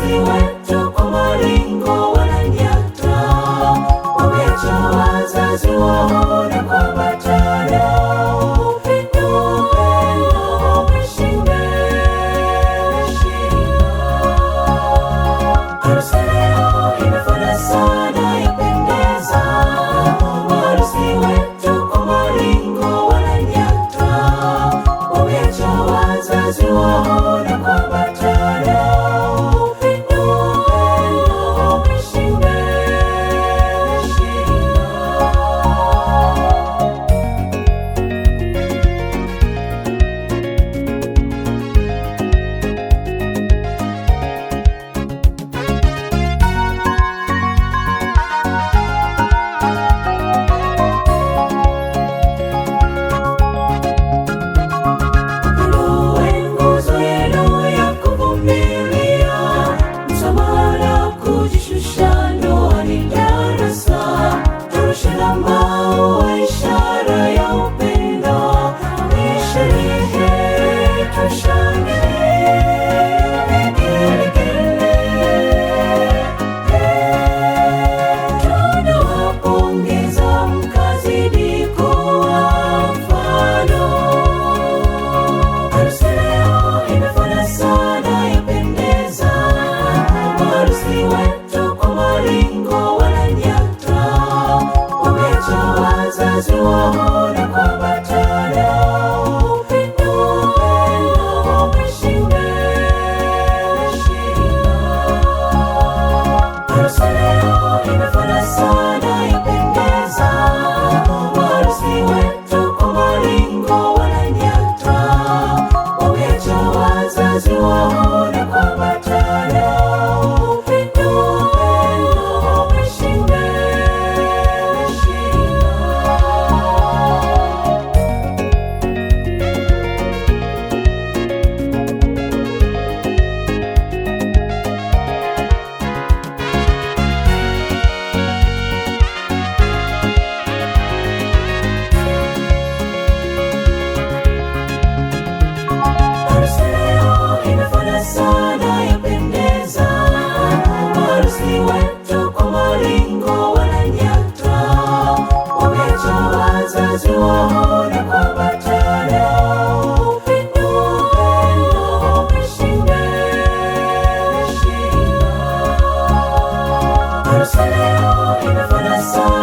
Harusi wetu kwa maringo wananyata, wameacha wazazi wao na kuambatana. Upendo umeshinda. Harusi leo imefana sana, yapendeza. Harusi wetu kwa maringo wananyata, wameacha wazazi wao na kuambatana. Upendo umeshinda. Wazazi wao na kuambatana. Upendo umeshinda. Harusi leo imefana sana, yapendeza. Harusi wetu kwa maringo wananyata, wameacha wazazi wao na kuambatana. Upendo umeshinda. Sana yapendeza. Harusi wetu kwa maringo wananyata, wameacha wazazi wao na kuambatana. Upendo umeshinda. Harusi leo imefana sana.